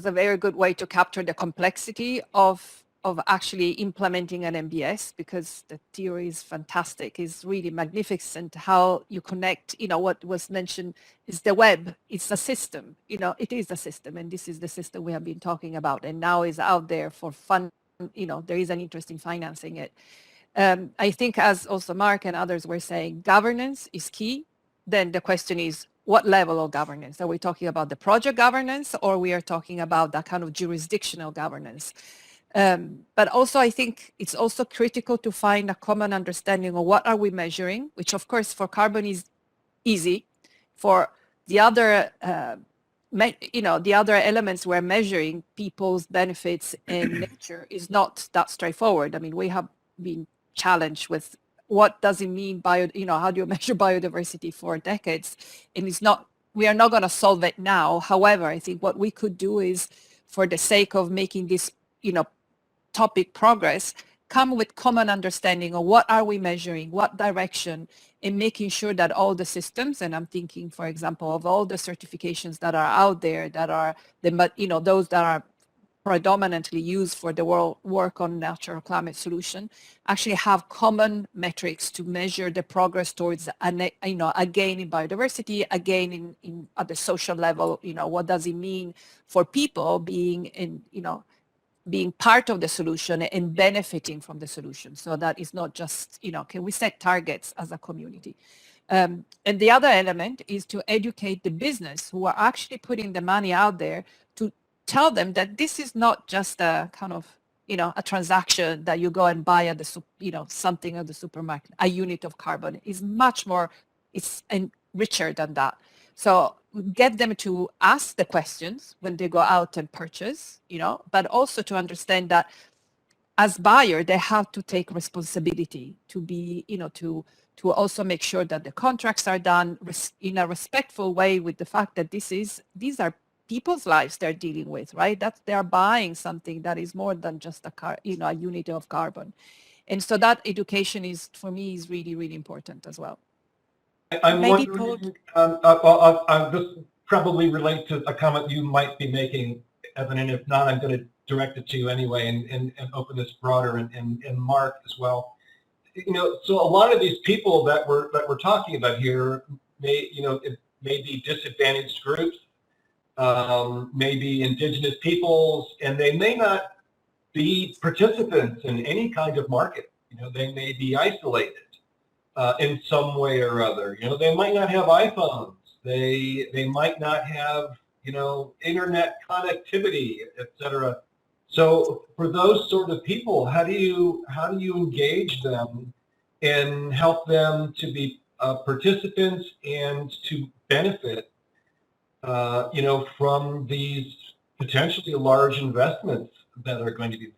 a very good way to capture the complexity of actually implementing an MBS, because the theory is fantastic. It's really magnificent how you connect, what was mentioned is the web. It's a system, it is a system, and this is the system we have been talking about, and now is out there for fun. There is an interest in financing it. I think, as also Mark and others were saying, governance is key. Then the question is, what level of governance? Are we talking about the project governance, or we are talking about that kind of jurisdictional governance? But also, I think it's also critical to find a common understanding of what are we measuring, which of course for carbon is easy. For the other, the other elements we're measuring, people's benefits and nature, is not that straightforward. I mean, we have been challenged with what does it mean how do you measure biodiversity for decades? And we are not going to solve it now. However, I think what we could do is, for the sake of making this, topic progress, come with common understanding of what are we measuring, what direction, and making sure that all the systems, and I'm thinking, for example, of all the certifications that are out there that are those that are predominantly used for the world work on natural climate solution, actually have common metrics to measure the progress towards a gain in biodiversity, a gain in at the social level. What does it mean for people being being part of the solution and benefiting from the solution? So that is not just, can we set targets as a community? And the other element is to educate the business who are actually putting the money out there, to tell them that this is not just a kind of, a transaction that you go and buy at the, something at the supermarket, a unit of carbon. Is much more, it's richer than that. So get them to ask the questions when they go out and purchase, but also to understand that as buyer, they have to take responsibility to be, to also make sure that the contracts are done in a respectful way, with the fact that these are people's lives they're dealing with, right? That they're buying something that is more than just a unit of carbon. And so that education is, for me, is really, really important as well.
I'm wondering, this probably relates to a comment you might be making, Evan, and if not, I'm going to direct it to you anyway, and open this broader, and Mark as well. So a lot of these people that we're talking about here may be disadvantaged groups, maybe indigenous peoples, and they may not be participants in any kind of market. They may be isolated in some way or other. They might not have iPhones. They might not have, internet connectivity, etc. So for those sort of people, how do you engage them and help them to be participants and to benefit, from these potentially large investments that are going to be made?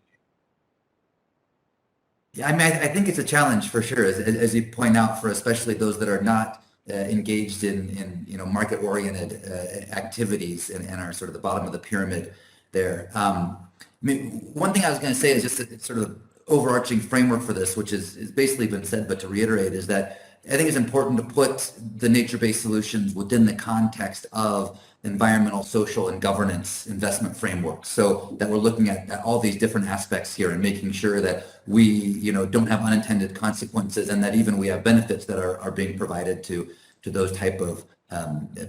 Yeah, I mean, I think it's a challenge for sure, as you point out, for especially those that are not engaged in market-oriented activities and are sort of the bottom of the pyramid there. I mean, one thing I was going to say is just a sort of overarching framework for this, which is basically been said, but to reiterate, is that I think it's important to put the nature-based solutions within the context of environmental, social, and governance investment frameworks, so that we're looking at all these different aspects here and making sure that we don't have unintended consequences, and that even we have benefits that are being provided to those type of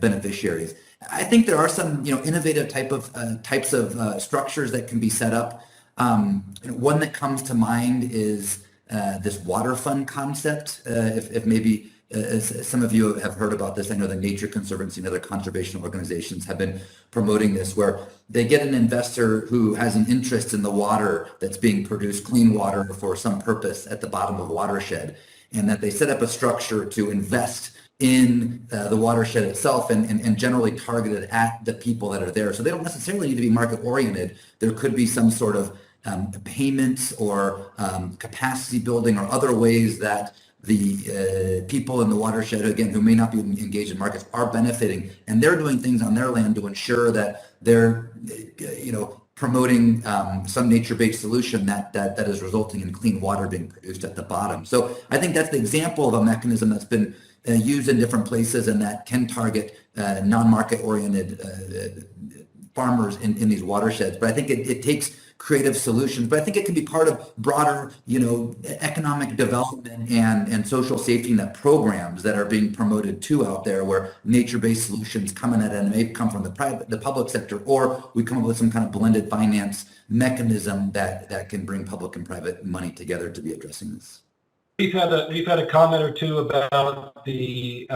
beneficiaries. I think there are some innovative types of structures that can be set up. One that comes to mind is this water fund concept. If maybe some of you have heard about this, I know the Nature Conservancy and other conservation organizations have been promoting this, where they get an investor who has an interest in the water that's being produced, clean water for some purpose at the bottom of a watershed, and that they set up a structure to invest in the watershed itself and generally targeted at the people that are there. So they don't necessarily need to be market oriented. There could be some sort of payments or capacity building or other ways that the people in the watershed, again, who may not be engaged in markets, are benefiting, and they're doing things on their land to ensure that they're promoting some nature-based solution that is resulting in clean water being produced at the bottom. So I think that's the example of a mechanism that's been used in different places and that can target non-market oriented farmers in these watersheds. But I think it takes creative solutions, but I think it can be part of broader, economic development and social safety net programs that are being promoted too out there, where nature-based solutions come in at, and may come from the public sector, or we come up with some kind of blended finance mechanism that can bring public and private money together to be addressing this.
We've had a comment or two about the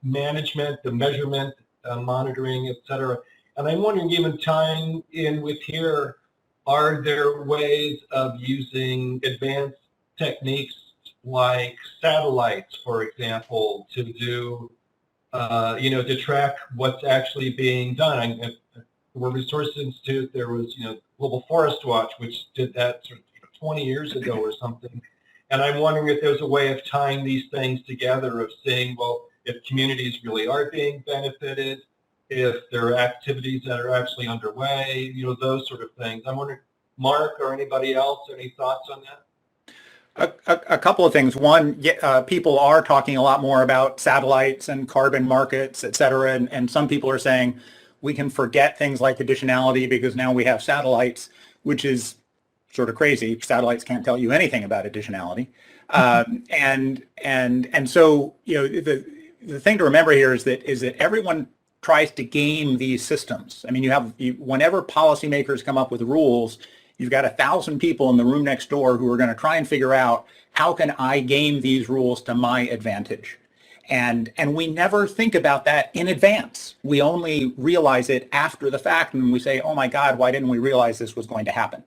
management, the measurement, monitoring, et cetera. And I'm wondering, even tying in with here, are there ways of using advanced techniques like satellites, for example, to do, to track what's actually being done? At the World Resources Institute, there was, Global Forest Watch, which did that sort of 20 years ago or something. And I'm wondering if there's a way of tying these things together, of saying, well, if communities really are being benefited, if there are activities that are actually underway, those sort of things. I'm wondering, Mark or anybody else, any thoughts on that?
A couple of things. One, people are talking a lot more about satellites and carbon markets, et cetera, and some people are saying we can forget things like additionality because now we have satellites, which is sort of crazy. Satellites can't tell you anything about additionality, and so the thing to remember here is that everyone tries to game these systems. I mean, whenever policymakers come up with rules, you've got 1,000 people in the room next door who are going to try and figure out, how can I game these rules to my advantage? And we never think about that in advance. We only realize it after the fact, and we say, oh my God, why didn't we realize this was going to happen?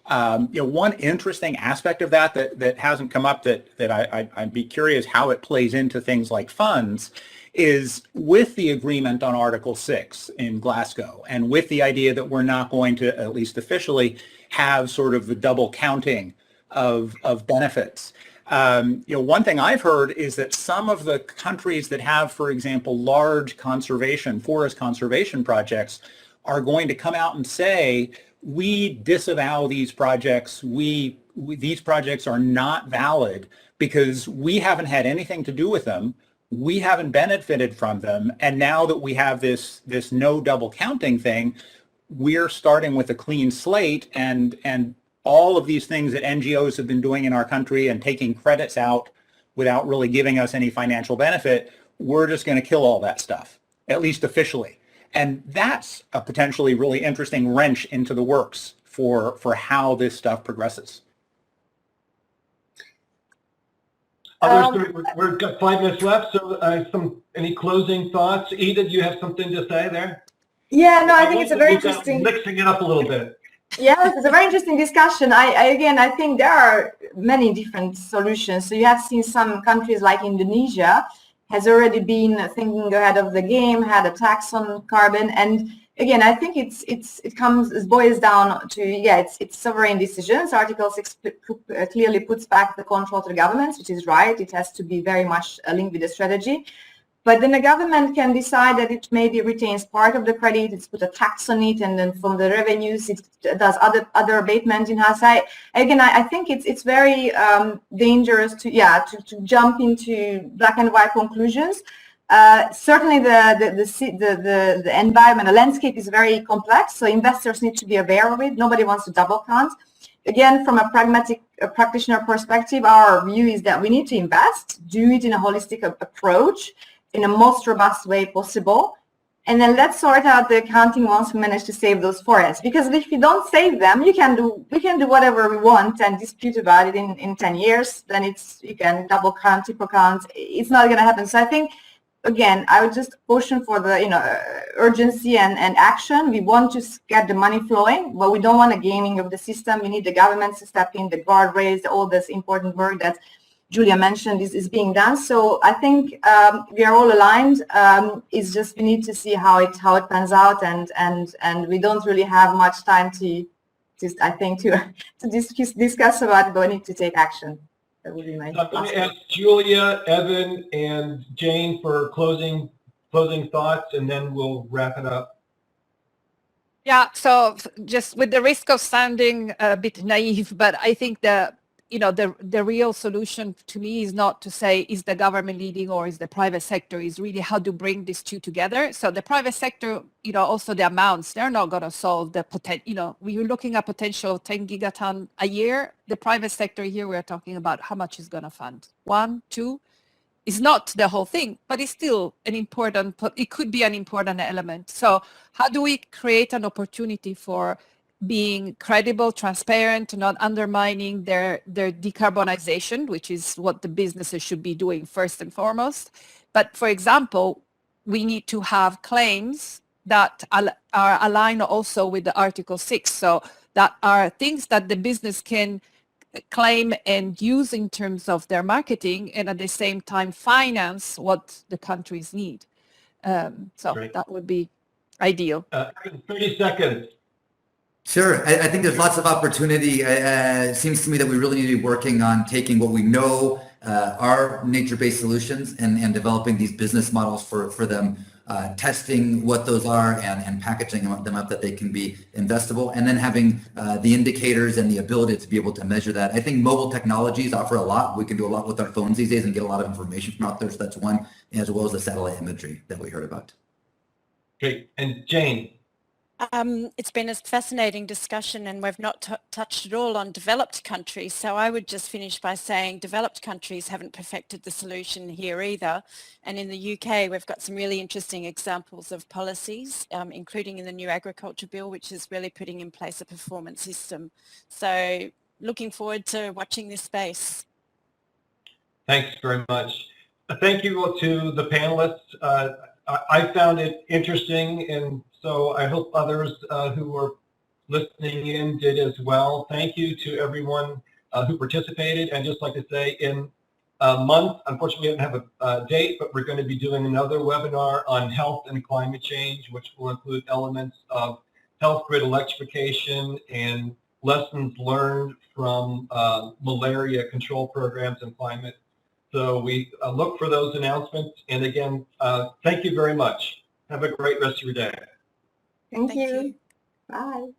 One interesting aspect of that hasn't come up that I'd be curious how it plays into things like funds is with the agreement on Article 6 in Glasgow, and with the idea that we're not going to, at least officially, have sort of the double counting of benefits. One thing I've heard is that some of the countries that have, for example, large forest conservation projects are going to come out and say, we disavow these projects. These projects are not valid because we haven't had anything to do with them. We haven't benefited from them. And now that we have this no double counting thing, we're starting with a clean slate, and all of these things that NGOs have been doing in our country and taking credits out without really giving us any financial benefit, we're just going to kill all that stuff, at least officially. And that's a potentially really interesting wrench into the works for how this stuff progresses.
We've got 5 minutes left, so any closing thoughts? Ida, do you have something to say there?
Yeah, no, I think it's a very interesting...
Mixing it up a little bit.
Yes, it's a very interesting discussion. I think there are many different solutions. So you have seen some countries like Indonesia has already been thinking ahead of the game, had a tax on carbon, and again, I think it boils down to, yeah, it's sovereign decisions. Article 6 clearly puts back the control to the governments, which is right. It has to be very much linked with the strategy. But then the government can decide that it maybe retains part of the credit, it's put a tax on it, and then from the revenues it does other abatement in-house. I think it's very dangerous to jump into black and white conclusions. Certainly the environment, the landscape is very complex, so investors need to be aware of it. Nobody wants to double count. Again, from a pragmatic practitioner perspective, our view is that we need to invest, do it in a holistic approach, in the most robust way possible, and then let's sort out the accounting once we manage to save those forests. Because if you don't save them, we can do whatever we want and dispute about it in 10 years. Then you can double count, triple count. It's not going to happen. So I think, again, I would just caution for the urgency and action. We want to get the money flowing, but we don't want a gaming of the system. We need the governments to step in, the guardrails, all this important work that Julia mentioned is being done. So I think we are all aligned. It's just we need to see how it pans out, and we don't really have much time to discuss about it, but we need to take action. That would be my.
So I'm going to ask Julia, Evan, and Jane for closing thoughts, and then we'll wrap it up.
Yeah. So just with the risk of sounding a bit naive, but I think the real solution to me is not to say, is the government leading or is the private sector, is really how to bring these two together. So the private sector, also the amounts, they're not going to solve the potential, we're looking at potential 10 gigaton a year. The private sector here, we're talking about how much is going to fund. 1, 2 is not the whole thing, but it's still it could be an important element. So how do we create an opportunity for being credible, transparent, not undermining their decarbonization, which is what the businesses should be doing first and foremost. But for example, we need to have claims that are aligned also with the Article 6. So that are things that the business can claim and use in terms of their marketing, and at the same time finance what the countries need. So
Great.
That would be ideal.
30 seconds.
Sure. I think there's lots of opportunity. It seems to me that we really need to be working on taking what we know are nature-based solutions and developing these business models for them, testing what those are and packaging them up that they can be investable, and then having the indicators and the ability to be able to measure that. I think mobile technologies offer a lot. We can do a lot with our phones these days and get a lot of information from out there. So that's one, as well as the satellite imagery that we heard about.
Great. And Jane.
It's been a fascinating discussion, and we've not touched at all on developed countries. So I would just finish by saying developed countries haven't perfected the solution here either. And in the UK, we've got some really interesting examples of policies, including in the new agriculture bill, which is really putting in place a performance system. So looking forward to watching this space.
Thanks very much. Thank you to the panelists. I found it interesting, and so I hope others who were listening in did as well. Thank you to everyone who participated. And just like to say, in a month, unfortunately we don't have a date, but we're going to be doing another webinar on health and climate change, which will include elements of health grid electrification and lessons learned from malaria control programs and climate. So we look for those announcements. And again, thank you very much. Have a great rest of your day.
Thank you. Bye.